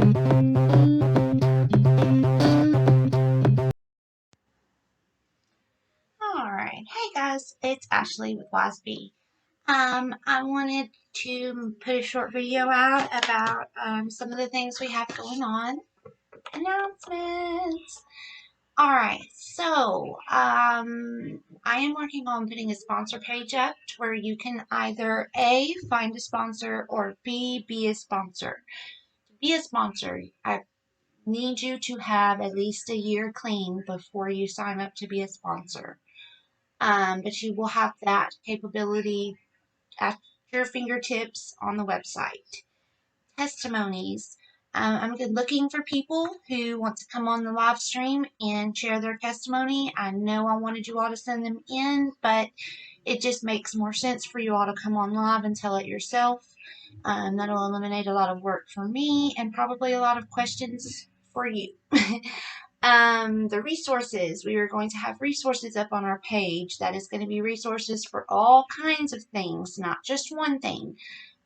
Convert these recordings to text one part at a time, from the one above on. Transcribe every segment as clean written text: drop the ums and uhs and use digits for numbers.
Alright, hey guys, it's Ashley with YSB. I wanted to put a short video out about some of the things we have going on. Announcements! Alright, so I am working on putting a sponsor page up to where you can either A, find a sponsor, or B, be a sponsor. To be a sponsor, I need you to have at least a year clean before you sign up to be a sponsor. But you will have that capability at your fingertips on the website. Testimonies. I'm looking for people who want to come on the live stream and share their testimony. I know I wanted you all to send them in, but it just makes more sense for you all to come on live and tell it yourself. That'll eliminate a lot of work for me and probably a lot of questions for you. The resources, we are going to have resources up on our page. That is going to be resources for all kinds of things, not just one thing.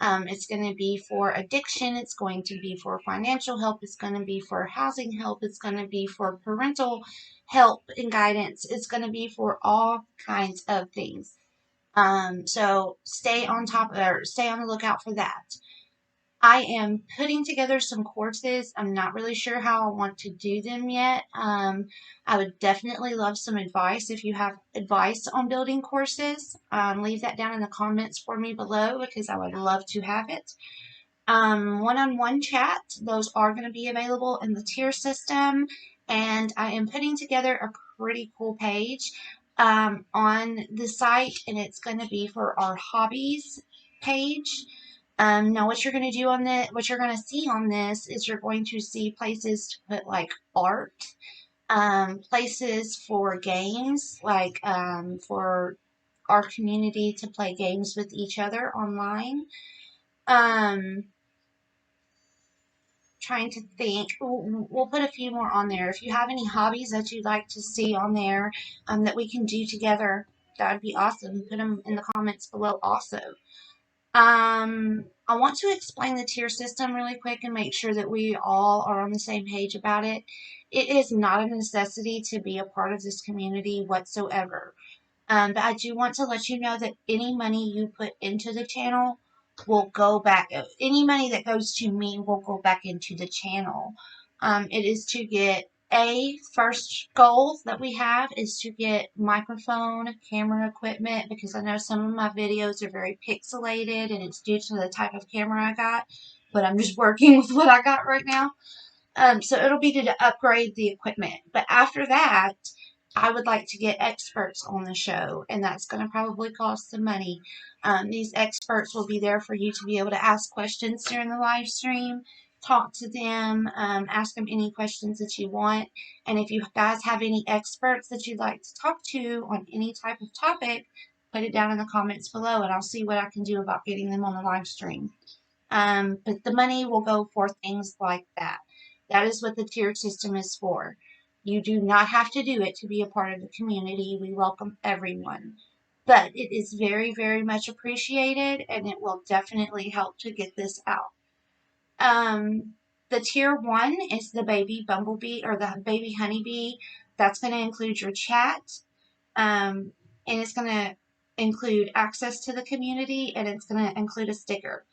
It's going to be for addiction. It's going to be for financial help. It's going to be for housing help. It's going to be for parental help and guidance. It's going to be for all kinds of things. So stay on the lookout for that. I am putting together some courses. I'm not really sure how I want to do them yet. I would definitely love some advice. If you have advice on building courses, leave that down in the comments for me below because I would love to have it. One-on-one chat, those are going to be available in the tier system. And I am putting together a pretty cool page on the site, and it's going to be for our hobbies page. Now what you're going to do on this, what you're going to see on this is you're going to see places to put like art, places for games, like for our community to play games with each other online. Trying to think, we'll put a few more on there. If you have any hobbies that you'd like to see on there that we can do together, that would be awesome. Put them in the comments below also. I want to explain the tier system really quick and make sure that we all are on the same page about it. It is not a necessity to be a part of this community whatsoever. But I do want to let you know that any money you put into the channel will go back. Any money that goes to me will go back into the channel. It is to get first goal that we have is to get microphone, camera equipment, because I know some of my videos are very pixelated and it's due to the type of camera I got, but I'm just working with what I got right now. So it'll be to upgrade the equipment. But after that, I would like to get experts on the show, and that's going to probably cost some money. These experts will be there for you to be able to ask questions during the live stream, talk to them, ask them any questions that you want. And if you guys have any experts that you'd like to talk to on any type of topic, put it down in the comments below, and I'll see what I can do about getting them on the live stream. But the money will go for things like that. That is what the tiered system is for. You do not have to do it to be a part of the community. We welcome everyone. But it is very, very much appreciated, and it will definitely help to get this out. The tier 1 is the baby bumblebee or the baby honeybee. That's going to include your chat, and it's going to include access to the community, and it's going to include a sticker.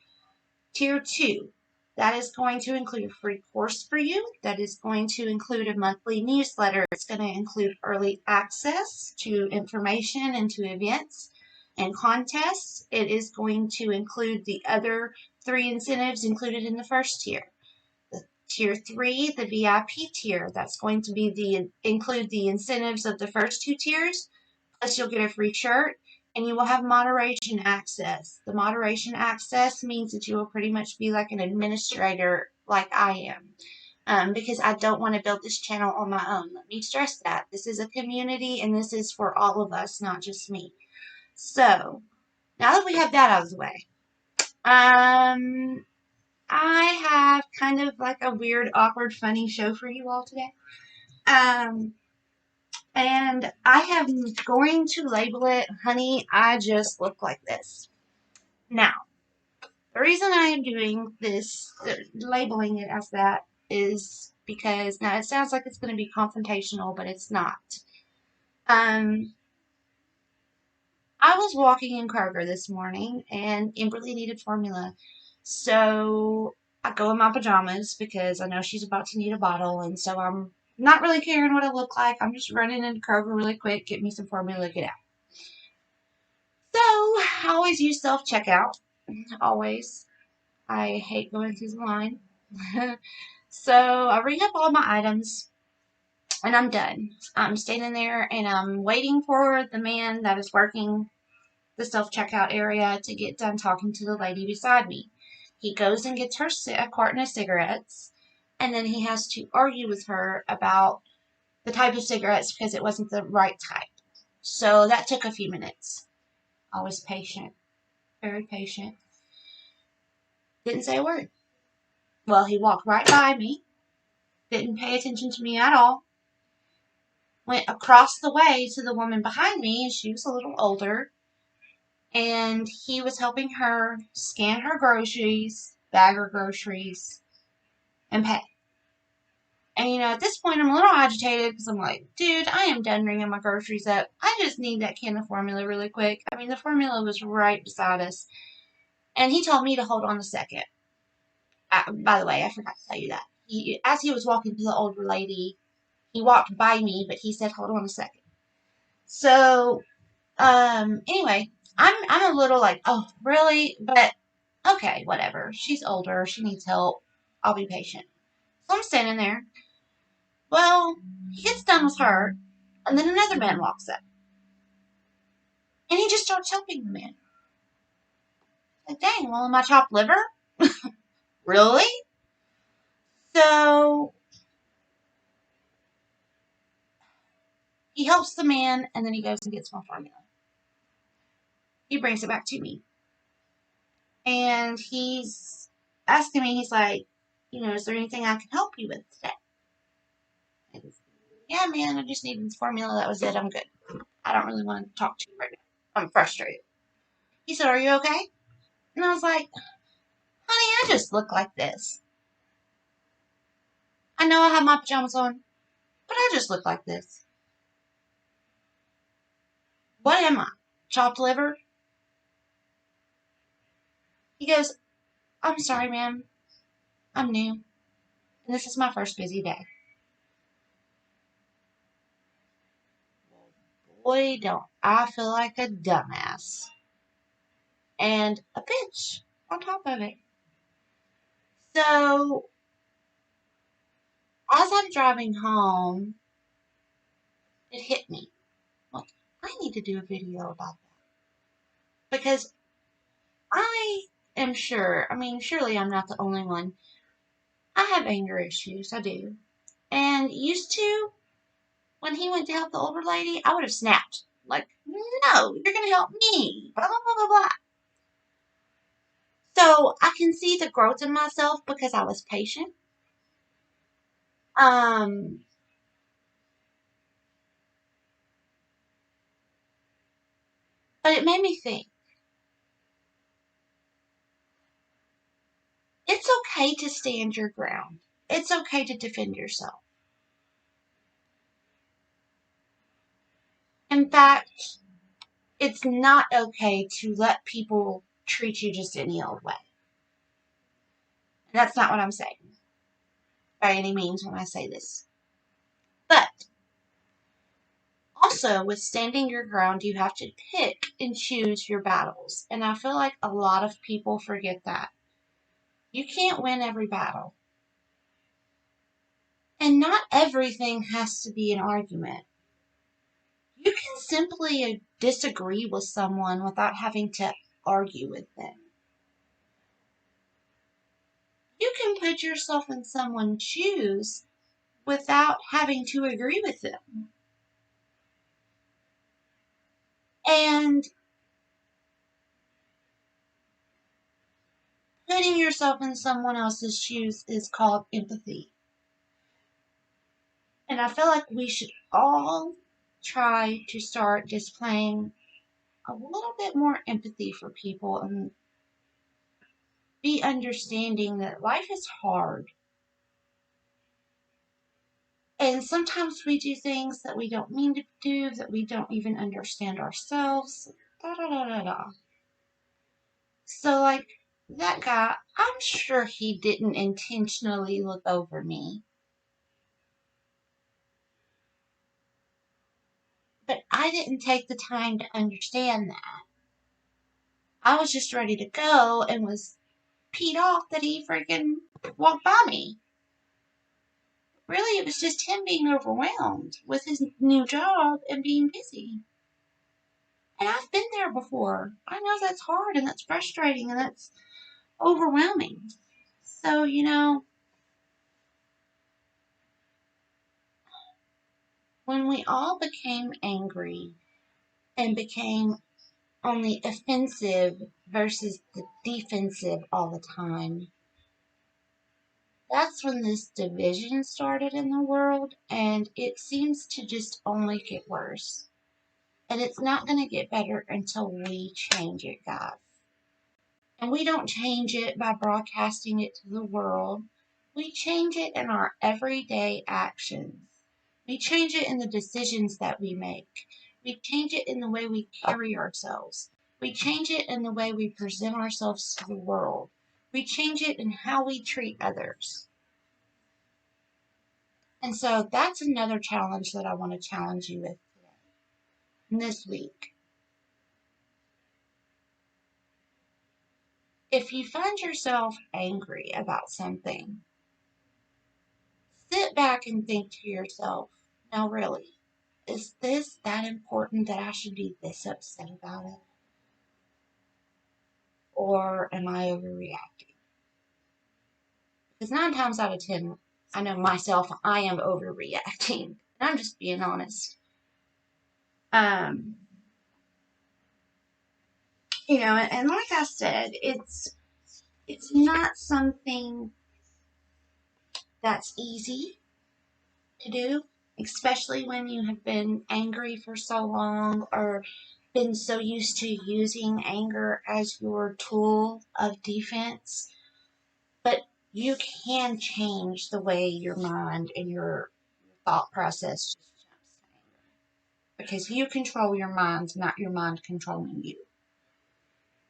Tier 2, that is going to include a free course for you. That is going to include a monthly newsletter. It's going to include early access to information and to events and contests. It is going to include the other 3 incentives included in the first tier. The tier 3, the VIP tier, that's going to be include the incentives of the first 2 tiers. Plus you'll get a free shirt. And you will have moderation access. The moderation access means that you will pretty much be like an administrator like I am. Because I don't want to build this channel on my own. Let me stress that. This is a community and this is for all of us, not just me. So, now that we have that out of the way, I have kind of like a weird, awkward, funny show for you all today. And I am going to label it, Honey, I Just Look Like This. Now, the reason I am doing this, labeling it as that, is because, now it sounds like it's going to be confrontational, but it's not. Um, I was walking in Kroger this morning and Amberly needed formula. So I go in my pajamas because I know she's about to need a bottle. And so I'm not really caring what I look like. I'm just running into Kroger really quick, get me some formula, get out. So I always use self checkout. Always. I hate going through the line. So I ring up all my items and I'm done. I'm standing there and I'm waiting for the man that is working the self-checkout area to get done talking to the lady beside me. He goes and gets her a carton of cigarettes, and then he has to argue with her about the type of cigarettes because it wasn't the right type. So that took a few minutes. I was patient, very patient. Didn't say a word. Well, he walked right by me, didn't pay attention to me at all, went across the way to the woman behind me, and she was a little older, and he was helping her scan her groceries, bag her groceries, and pay. And at this point, I'm a little agitated because I'm like, dude, I am done ringing my groceries up. I just need that can of formula really quick. I mean, the formula was right beside us. And he told me to hold on a second. By the way, I forgot to tell you that. As he was walking to the older lady, he walked by me, but he said, hold on a second. So, anyway, I'm a little like, oh, really? But okay, whatever. She's older. She needs help. I'll be patient. So I'm standing there. Well, he gets done with her, and then another man walks up. And he just starts helping the man. Like, dang, well, my chopped liver? Really? So he helps the man, and then he goes and gets my formula. He brings it back to me. And he's asking me, he's like, is there anything I can help you with today? And, yeah, man, I just needed this formula. That was it. I'm good. I don't really want to talk to you right now. I'm frustrated. He said, are you okay? And I was like, honey, I just look like this. I know I have my pajamas on, but I just look like this. What am I? Chopped liver? He goes, I'm sorry, ma'am. I'm new. And this is my first busy day. Boy, don't I feel like a dumbass. And a bitch on top of it. So, as I'm driving home, it hit me. Like, I need to do a video about that. Because I am sure, surely I'm not the only one. I have anger issues. I do. And used to, when he went to help the older lady, I would have snapped. Like, no, you're going to help me. Blah, blah, blah, blah, blah. So I can see the growth in myself because I was patient. Um, but it made me think. It's okay to stand your ground. It's okay to defend yourself. In fact, it's not okay to let people treat you just any old way. And that's not what I'm saying by any means when I say this. But also, with standing your ground, you have to pick and choose your battles. And I feel like a lot of people forget that. You can't win every battle. And not everything has to be an argument. You can simply disagree with someone without having to argue with them. You can put yourself in someone's shoes without having to agree with them. And putting yourself in someone else's shoes is called empathy. And I feel like we should all try to start displaying a little bit more empathy for people and be understanding that life is hard. And sometimes we do things that we don't mean to do, that we don't even understand ourselves. Da, da, da, da, da. So, like, that guy, I'm sure he didn't intentionally look over me. But I didn't take the time to understand that. I was just ready to go and was peed off that he freaking walked by me. Really, it was just him being overwhelmed with his new job and being busy. And I've been there before. I know that's hard and that's frustrating and that's overwhelming. So, when we all became angry and became only offensive versus the defensive all the time, that's when this division started in the world, and it seems to just only get worse. And it's not going to get better until we change it, guys. And we don't change it by broadcasting it to the world. We change it in our everyday actions. We change it in the decisions that we make. We change it in the way we carry ourselves. We change it in the way we present ourselves to the world. We change it in how we treat others. And so that's another challenge that I want to challenge you with today, this week. If you find yourself angry about something, sit back and think to yourself, now really, is this that important that I should be this upset about it? Or am I overreacting? Because 9 times out of 10, I know myself, I am overreacting. I'm just being honest. Um, and like I said, it's not something that's easy to do, especially when you have been angry for so long or been so used to using anger as your tool of defense. But you can change the way your mind and your thought process just jumps to anger. Because you control your mind, not your mind controlling you.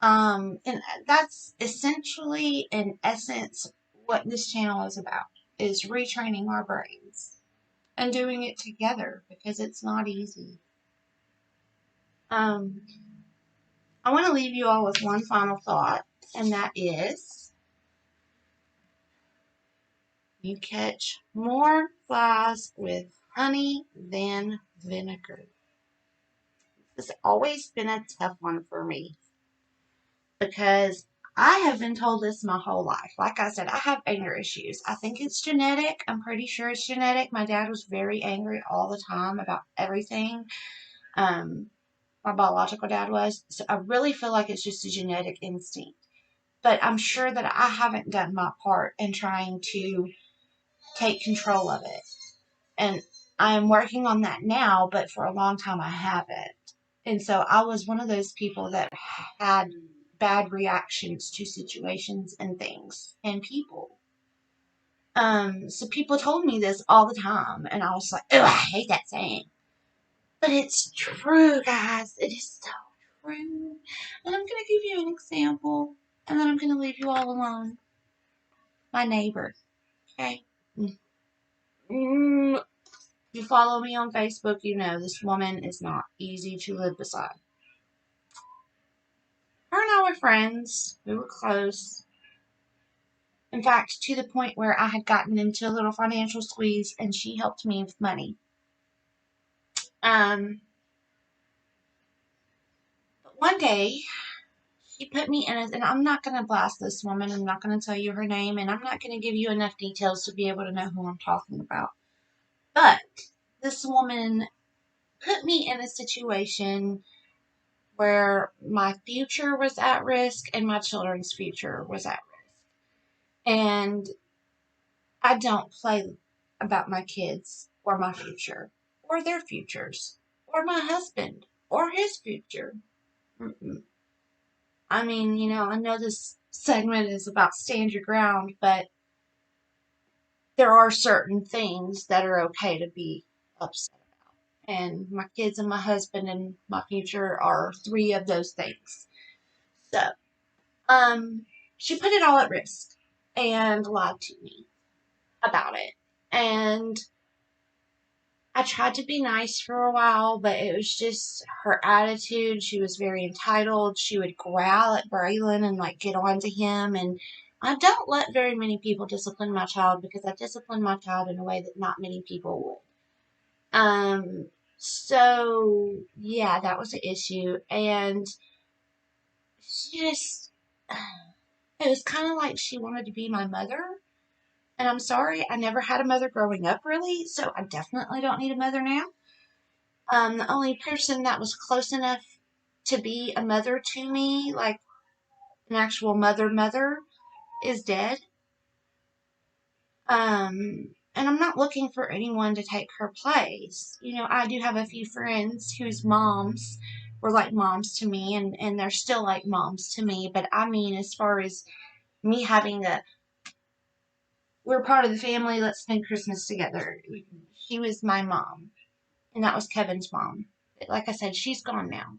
And that's essentially, in essence, what this channel is about, is retraining our brains and doing it together because it's not easy. Um, I want to leave you all with one final thought, and that is you catch more flies with honey than vinegar. This has always been a tough one for me because I have been told this my whole life. Like I said, I have anger issues. I think it's genetic. I'm pretty sure it's genetic. My dad was very angry all the time about everything. My biological dad was. So I really feel like it's just a genetic instinct. But I'm sure that I haven't done my part in trying to take control of it. And I'm working on that now, but for a long time I haven't. And so I was one of those people that had bad reactions to situations and things and people. So people told me this all the time, and I was like, oh, I hate that saying. But it's true, guys. It is so true. And I'm going to give you an example, and then I'm going to leave you all alone. My neighbor, okay? If you follow me on Facebook, you know this woman is not easy to live beside. Her and I were friends. We were close. In fact, to the point where I had gotten into a little financial squeeze and she helped me with money. But one day, she put me in and I'm not going to blast this woman. I'm not going to tell you her name, and I'm not going to give you enough details to be able to know who I'm talking about. But this woman put me in a situation where my future was at risk and my children's future was at risk. And I don't play about my kids or my future or their futures or my husband or his future. Mm-mm. I mean, I know this segment is about stand your ground, but there are certain things that are okay to be upset about. And my kids and my husband and my future are three of those things. So, um, she put it all at risk and lied to me about it. And I tried to be nice for a while, but it was just her attitude. She was very entitled. She would growl at Braylon and like get on to him. And I don't let very many people discipline my child because I discipline my child in a way that not many people would. So yeah, that was an issue. And she just, it was kind of like she wanted to be my mother. And I'm sorry, I never had a mother growing up really, so I definitely don't need a mother now. The only person that was close enough to be a mother to me, like an actual mother, is dead. And I'm not looking for anyone to take her place. You know, I do have a few friends whose moms were like moms to me, and they're still like moms to me. But I mean, as far as me having we're part of the family, let's spend Christmas together. She was my mom, and that was Kevin's mom. Like I said, she's gone now.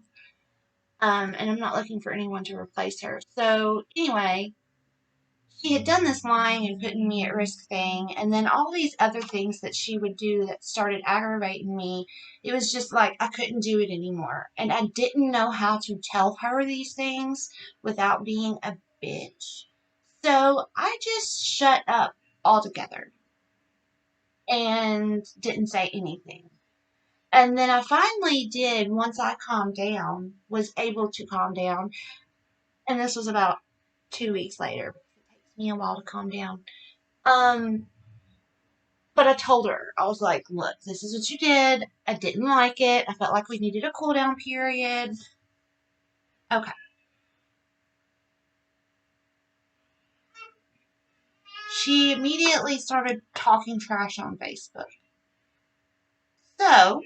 And I'm not looking for anyone to replace her. So anyway, she had done this lying and putting me at risk thing, and then all these other things that she would do that started aggravating me. It was just like I couldn't do it anymore, and I didn't know how to tell her these things without being a bitch. So I just shut up altogether and didn't say anything. And then I finally did, once I calmed down, was able to calm down. And this was about 2 weeks later. It takes me a while to calm down. Um, but I told her, I was like, look, this is what you did. I didn't like it. I felt like we needed a cool down period. Okay. She immediately started talking trash on Facebook. So,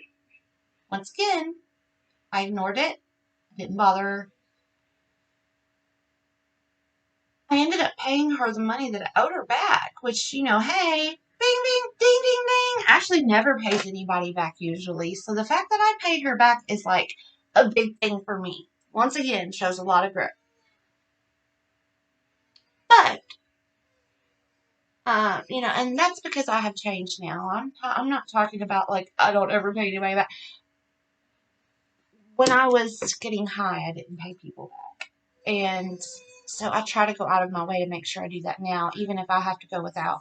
once again, I ignored it. Didn't bother her. I ended up paying her the money that I owed her back, which, hey, bing, bing, ding, ding, ding, Ashley never pays anybody back usually. So the fact that I paid her back is like a big thing for me. Once again, shows a lot of grit. But, and that's because I have changed now. I'm not talking about like I don't ever pay anybody back. When I was getting high, I didn't pay people back. And so I try to go out of my way to make sure I do that now, even if I have to go without.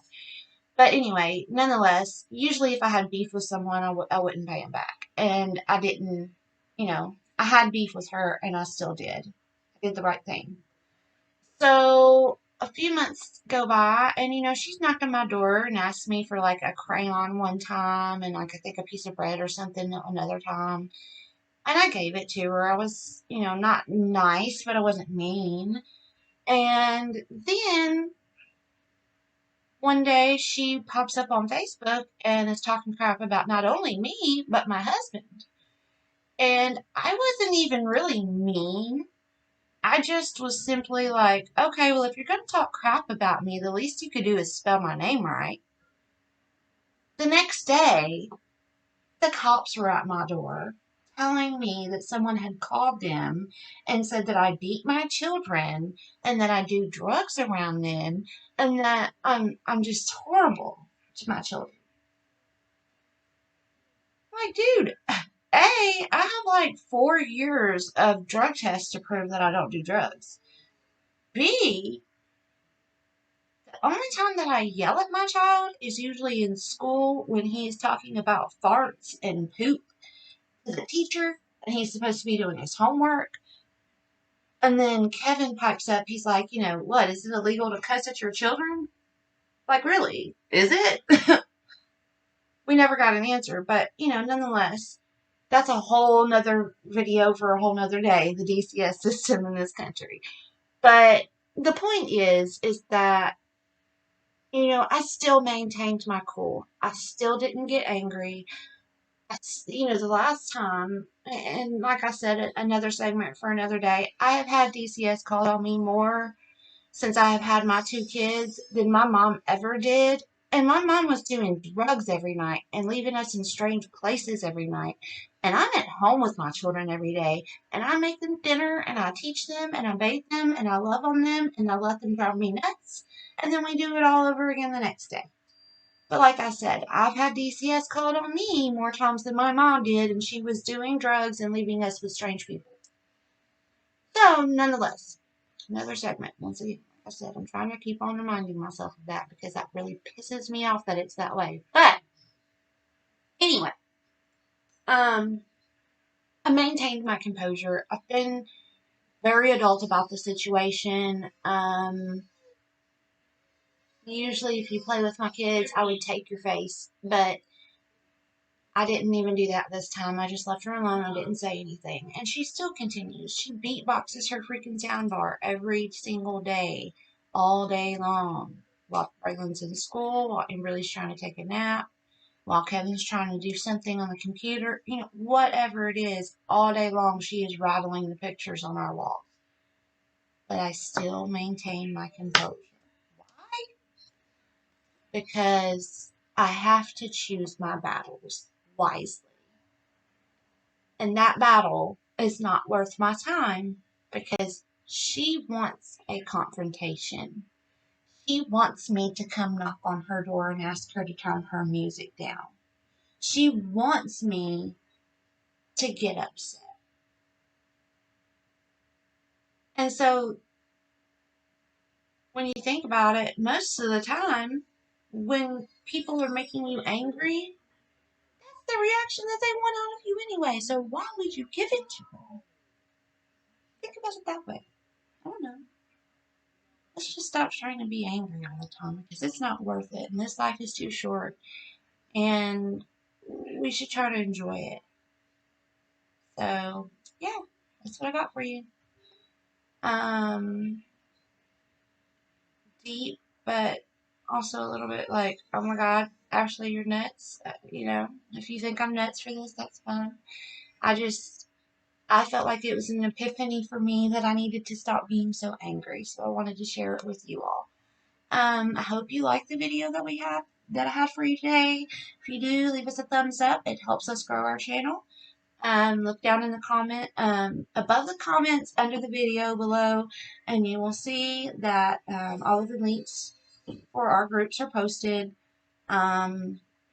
But anyway, nonetheless, usually if I had beef with someone, I wouldn't pay them back. And I didn't, I had beef with her and I still did. I did the right thing. So a few months go by and, she's knocked on my door and asked me for like a crayon one time and like I think a piece of bread or something another time. And I gave it to her. I was, not nice, but I wasn't mean. And then one day she pops up on Facebook and is talking crap about not only me, but my husband. And I wasn't even really mean. I just was simply like, okay, well, if you're going to talk crap about me, the least you could do is spell my name right. The next day, the cops were at my door telling me that someone had called them and said that I beat my children and that I do drugs around them and that I'm just horrible to my children. Like, dude, I have like 4 years of drug tests to prove that I don't do drugs. B, the only time that I yell at my child is usually in school when he is talking about farts and poop to the teacher and he's supposed to be doing his homework. And then Kevin pipes up, he's like, what, is it illegal to cuss at your children? Like, really? Is it? We never got an answer, but, nonetheless, that's a whole nother video for a whole nother day, the DCS system in this country. But the point is that, I still maintained my cool. I still didn't get angry. The last time, and like I said, another segment for another day, I have had DCS call on me more since I have had my two kids than my mom ever did. And my mom was doing drugs every night and leaving us in strange places every night. And I'm at home with my children every day. And I make them dinner and I teach them and I bathe them and I love on them and I let them drive me nuts. And then we do it all over again the next day. But like I said, I've had DCS called on me more times than my mom did, and she was doing drugs and leaving us with strange people. So, nonetheless, another segment. Once again, like I said, I'm trying to keep on reminding myself of that because that really pisses me off that it's that way. But anyway, I maintained my composure. I've been very adult about the situation. Usually, if you play with my kids, I would take your face, but I didn't even do that this time. I just left her alone. I didn't say anything. And she still continues. She beatboxes her freaking soundbar every single day, all day long. While Braylon's in school, while Amberly's trying to take a nap, while Kevin's trying to do something on the computer. You know, whatever it is, all day long she is rattling the pictures on our walls. But I still maintain my composure. Why? Because I have to choose my battles wisely. And that battle is not worth my time because she wants a confrontation. She wants me to come knock on her door and ask her to turn her music down. She wants me to get upset. And so when you think about it, most of the time when people are making you angry, that's the reaction that they want out of you anyway. So why would you give it to them? Think about it that way. I don't know. Let's just stop trying to be angry all the time because it's not worth it. And this life is too short. And we should try to enjoy it. So, yeah, that's what I got for you. Um, Deep, but also a little bit like, oh my God, Ashley, you're nuts. If you think I'm nuts for this, that's fine. I felt like it was an epiphany for me that I needed to stop being so angry. So I wanted to share it with you all. I hope you liked the video that I had for you today. If you do, leave us a thumbs up. It helps us grow our channel. Look down in the comment, above the comments under the video below, and you will see that all of the links for our groups are posted.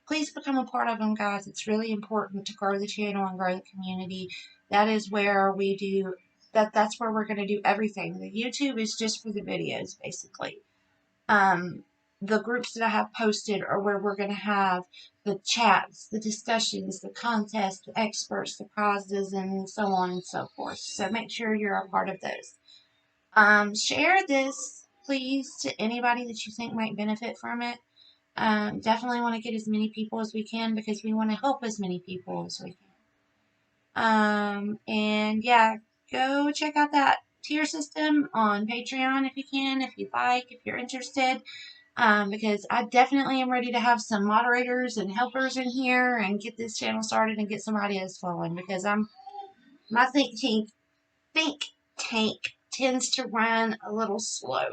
Please become a part of them, guys. It's really important to grow the channel and grow the community. That is where we do that's where we're going to do everything. The YouTube is just for the videos, basically. The groups that I have posted are where we're going to have the chats, the discussions, the contests, the experts, the prizes, and so on and so forth. So make sure you're a part of those. Share this, please, to anybody that you think might benefit from it. Definitely want to get as many people as we can because we want to help as many people as we can. And yeah, go check out that tier system on Patreon if you can, if you'd like, if you're interested. Because I definitely am ready to have some moderators and helpers in here and get this channel started and get some ideas flowing because my think tank tends to run a little slow.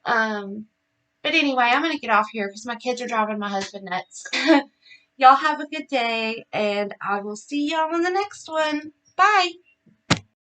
But anyway, I'm going to get off here because my kids are driving my husband nuts. Y'all have a good day, and I will see y'all in the next one. Bye.